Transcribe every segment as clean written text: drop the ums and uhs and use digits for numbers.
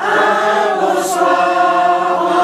Un beau soir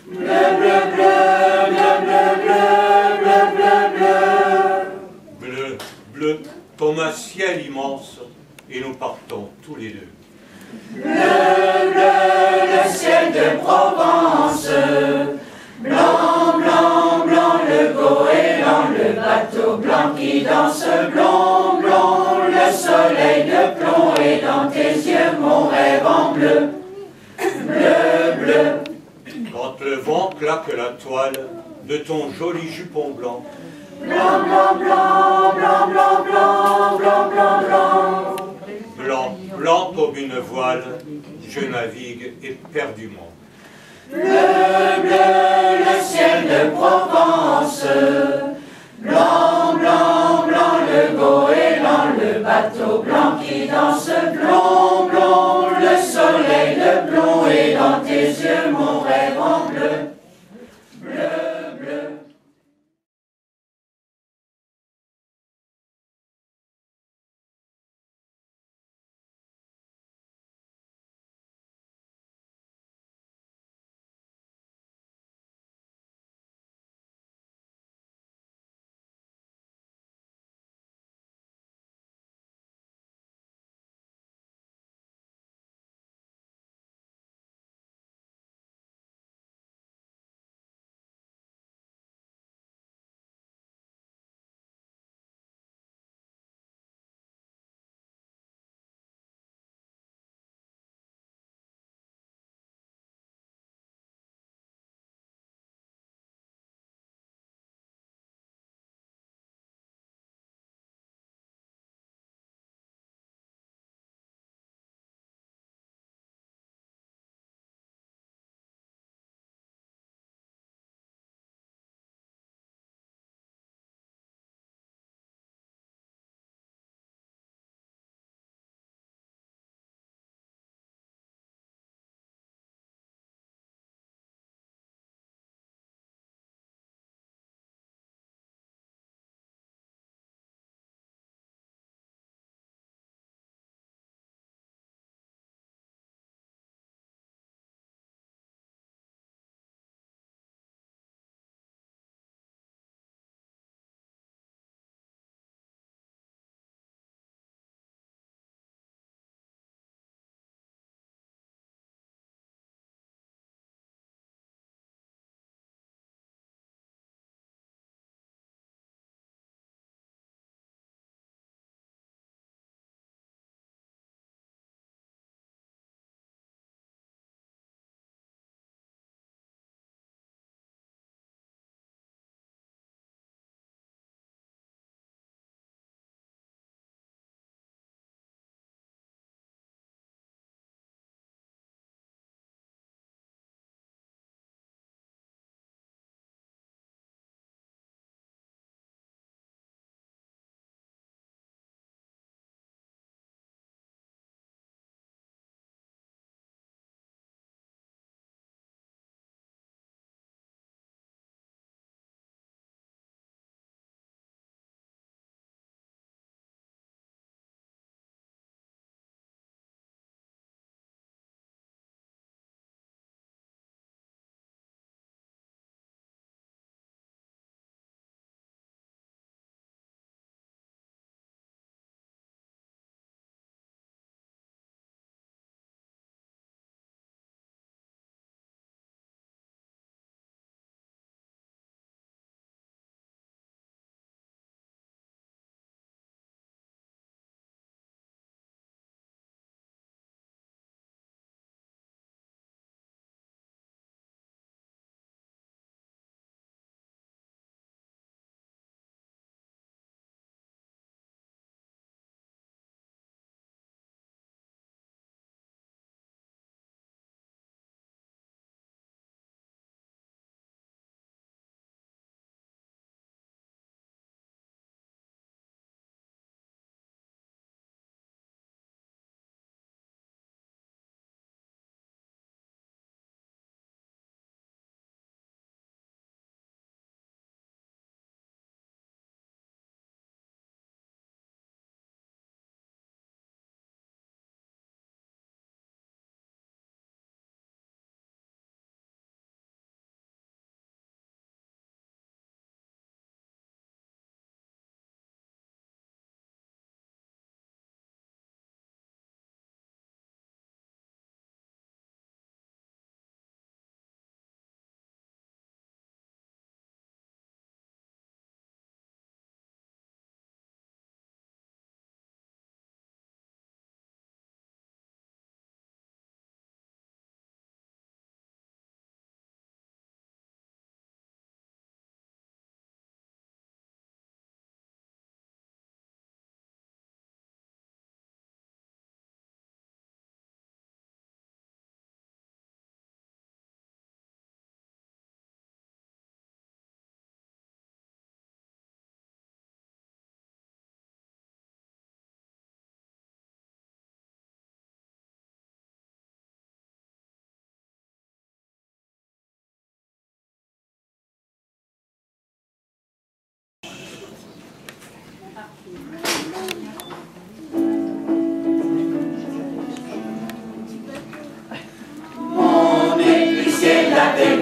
Bleu, bleu, bleu, bleu, bleu, bleu, bleu, bleu, bleu. bleu comme un ciel immense, et nous partons tous les deux. Bleu, bleu, le ciel de Provence, blanc, blanc, blanc, le goéland, le bateau blanc qui danse, blond, blond, le soleil de plomb, et dans tes yeux mon rêve en bleu, bleu, bleu. Quand le vent claque la toile de ton joli jupon blanc, Blanc, blanc, blanc, blanc, blanc, blanc, blanc, blanc, blanc. blanc, blanc comme une voile, je navigue éperdument. Bleu, bleu, le ciel de Provence, blanc, blanc, blanc, le goéland, le bateau blanc qui danse, blond, blond, le soleil de plomb, et dans tes yeux mon rêve en bleu.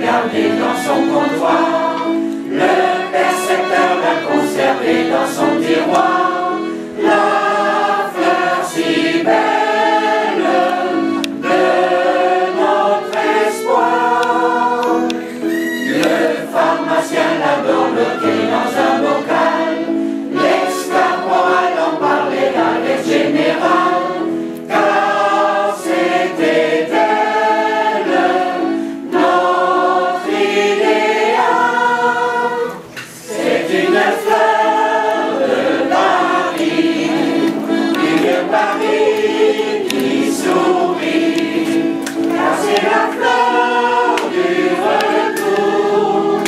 gardé dans son comptoir, le percepteur l'a conservé dans son tiroir. La fleur si belle de notre espoir, le pharmacien l'a dorloté dans un bocal, l'ex-caporal en parlait à l'ex-général, car c'était elle, notre idéal. C'est une fleur de Paris, du vieux Paris qui sourit, car c'est la fleur du retour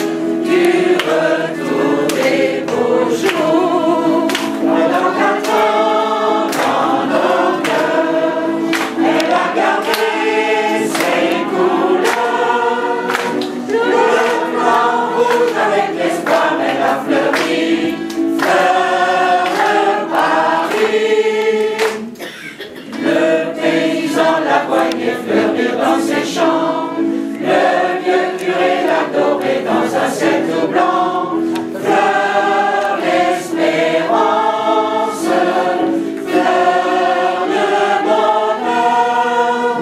des beaux jours. Pendant 4 ans dans nos cœurs, elle a gardé ses couleurs. Le blanc rouge avec l'espoir, elle a fleuri, fleur de Paris. Le paysan la voyait fleurir dans ses champs, le vieux curé l'adorait dans un ciel tout blanc. Fleur d'espérance, fleur de bonheur,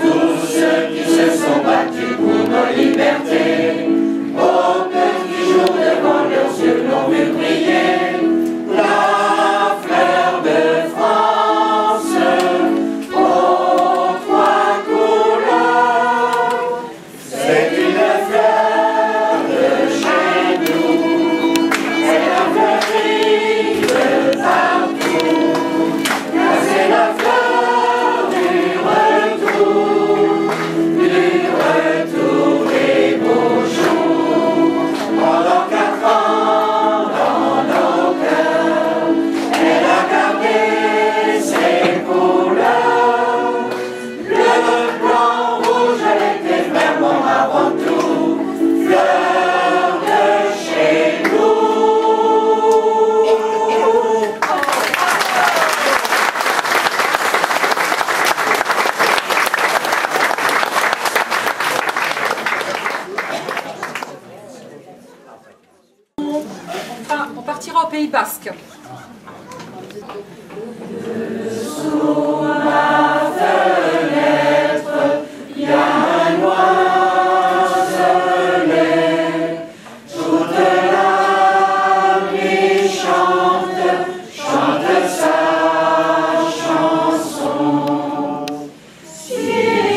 tous ceux qui se sont battus pour nos libertés, au petit jour devant leurs yeux l'ont vu briller. La fleur de France, aux 3 couleurs, c'est une fleur de chez nous, c'est la fleurie de partout, car c'est la fleur du retour des beaux jours. Pendant 4 ans dans nos cœurs, elle a gardé ses couleurs. Le blanc rouge, elle était vraiment avant tout fleur de chez nous. On partira au Pays Basque. Il y a un oiselet, toute la nuit chante sa chanson. Qu'il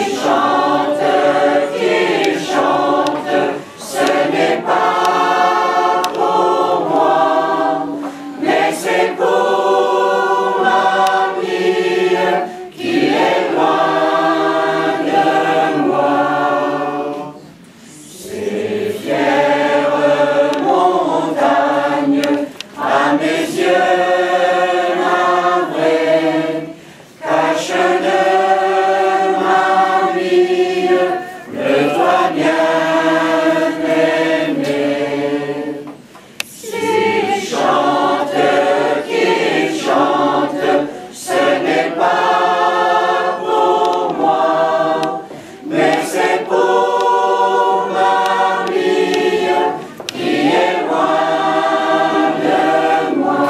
chante, ce n'est pas pour moi, mais c'est pour mamie qui est loin de moi. Ces fières montagnes à mes yeux navrés cachent de mamie le toit bien-aimé. Qu'il chante, ce n'est pas pour moi, mais c'est pour mamie qui est loin de moi.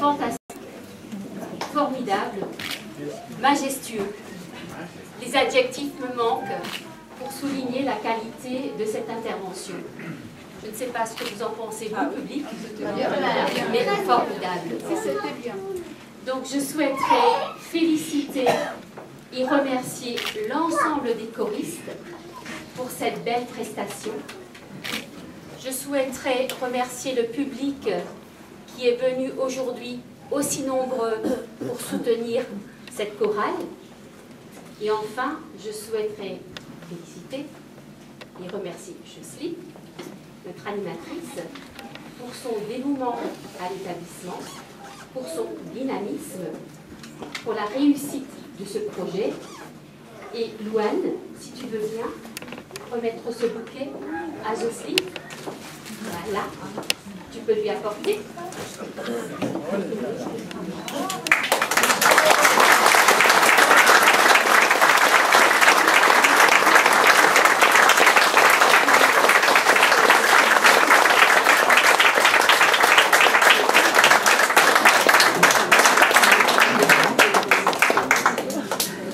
fantastique, formidable, majestueux. Les adjectifs me manquent pour souligner la qualité de cette intervention. Je ne sais pas ce que vous en pensez, vous, public, mais formidable. C'était bien. Donc je souhaiterais féliciter et remercier l'ensemble des choristes pour cette belle prestation. Je souhaiterais remercier le public qui est venu aujourd'hui aussi nombreux pour soutenir cette chorale. Et enfin, je souhaiterais féliciter et remercier Jocelyne, notre animatrice, pour son dévouement à l'établissement, pour son dynamisme, pour la réussite de ce projet. Et Louane, si tu veux bien, remettre ce bouquet à Jocelyne. Voilà, tu peux lui apporter.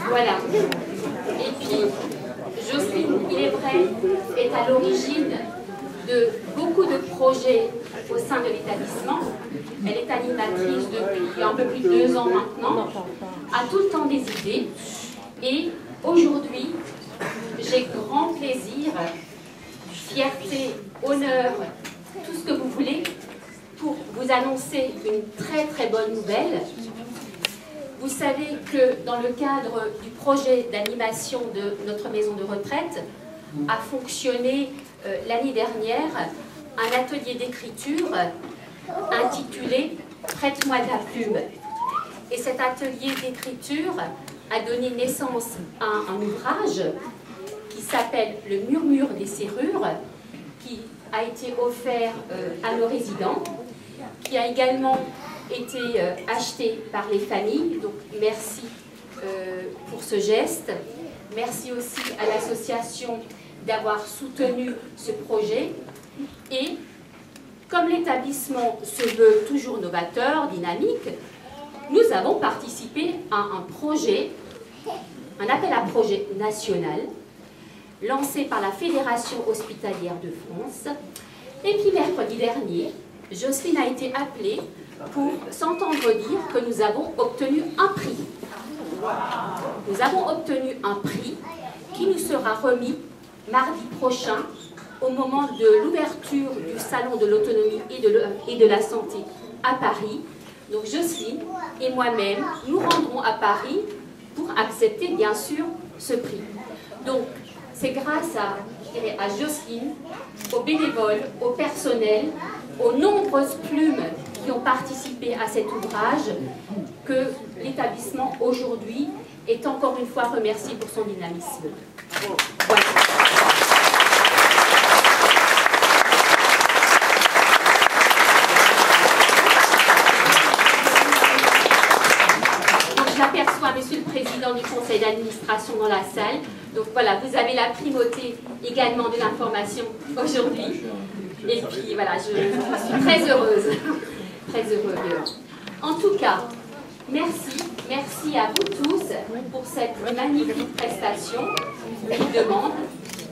Voilà. Et puis, Jocelyne, il est vrai, est à l'origine de beaucoup de projets au sein de l'établissement. Elle est animatrice depuis un peu plus de 2 ans maintenant, a tout le temps des idées. Et aujourd'hui, j'ai grand plaisir, fierté, honneur, tout ce que vous voulez, pour vous annoncer une très très bonne nouvelle. Vous savez que dans le cadre du projet d'animation de notre maison de retraite, a fonctionné l'année dernière un atelier d'écriture intitulé « Prête-moi de la plume ». Et cet atelier d'écriture a donné naissance à un ouvrage qui s'appelle « Le murmure des serrures », qui a été offert à nos résidents, qui a également été acheté par les familles. Donc merci pour ce geste. Merci aussi à l'association d'avoir soutenu ce projet. Et comme l'établissement se veut toujours novateur, dynamique, nous avons participé à un projet, un appel à projet national, lancé par la Fédération hospitalière de France. Et puis mercredi dernier, Jocelyne a été appelée pour s'entendre dire que nous avons obtenu un prix. Nous avons obtenu un prix qui nous sera remis mardi prochain au moment de l'ouverture du Salon de l'autonomie et de la santé à Paris. Donc Jocelyne et moi-même, nous rendrons à Paris pour accepter bien sûr ce prix. Donc c'est grâce à Jocelyne, aux bénévoles, au personnel, aux nombreuses plumes qui ont participé à cet ouvrage que l'établissement aujourd'hui est encore une fois remercié pour son dynamisme. Voilà. Donc j'aperçois Monsieur le Président du Conseil d'administration dans la salle. Donc voilà, vous avez la primauté également de l'information aujourd'hui. Et puis voilà, je suis très heureuse. Très heureuse. En tout cas, merci à vous tous pour cette magnifique prestation qui demande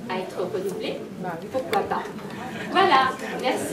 à être renouvelée. Pourquoi pas? Voilà, merci.